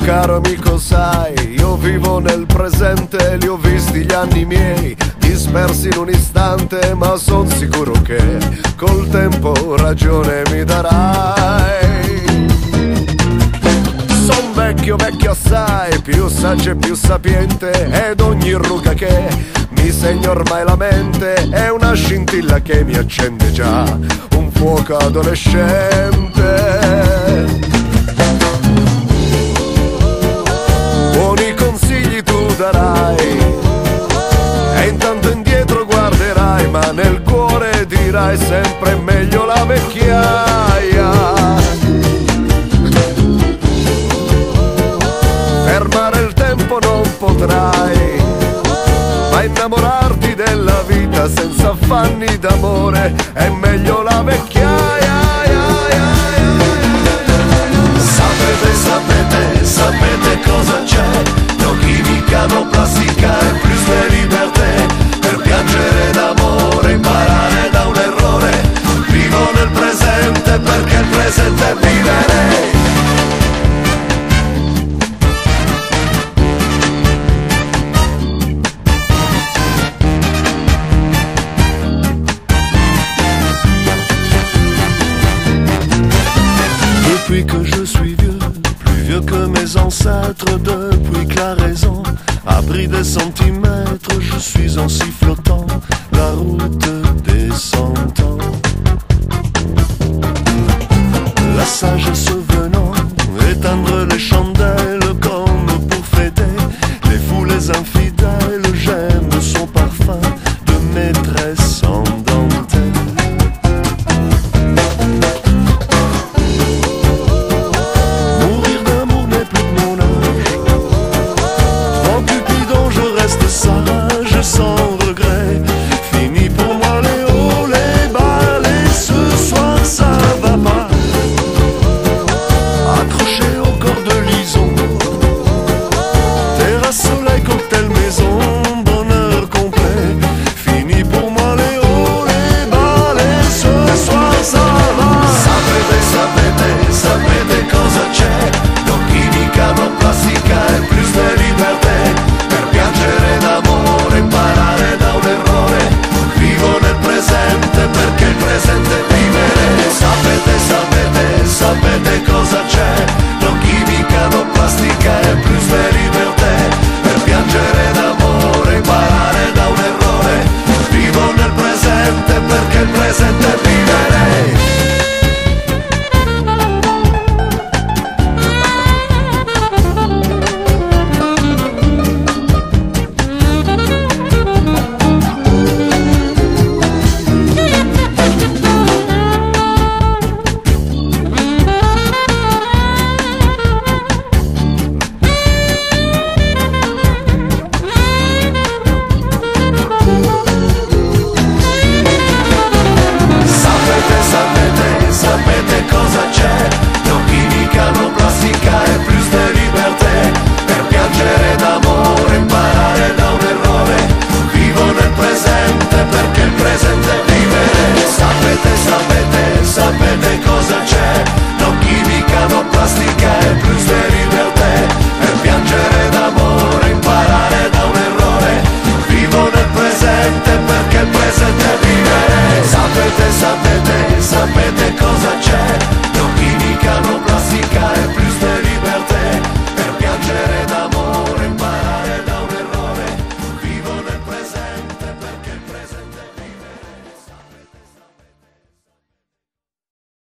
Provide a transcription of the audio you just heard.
Caro amico sai, io vivo nel presente, li ho visti gli anni miei, dispersi in un istante, ma son sicuro che col tempo ragione mi darai. Son vecchio, vecchio assai, più saggio e più sapiente, ed ogni ruga che mi segna ormai la mente è una scintilla che mi accende già un fuoco adolescente. Buoni consigli tu darai e intanto indietro guarderai, ma nel cuore dirai sempre meglio la vecchiaia. Fermare il tempo non potrai, ma innamorarti della vita senza affanni d'amore è meglio la vecchiaia. Sapete, sapete, sapete cosa c'è? No chimica, no plastica e plus de liberté. Per piangere d'amore, imparare da un errore. Vivo nel presente perché il presente è vivere. Depuis que je suis vieux, plus vieux que mes ancêtres, depuis que la raison a pris des centimètres, je suis ainsi flottant, la route des 100 ans. La sagesse venant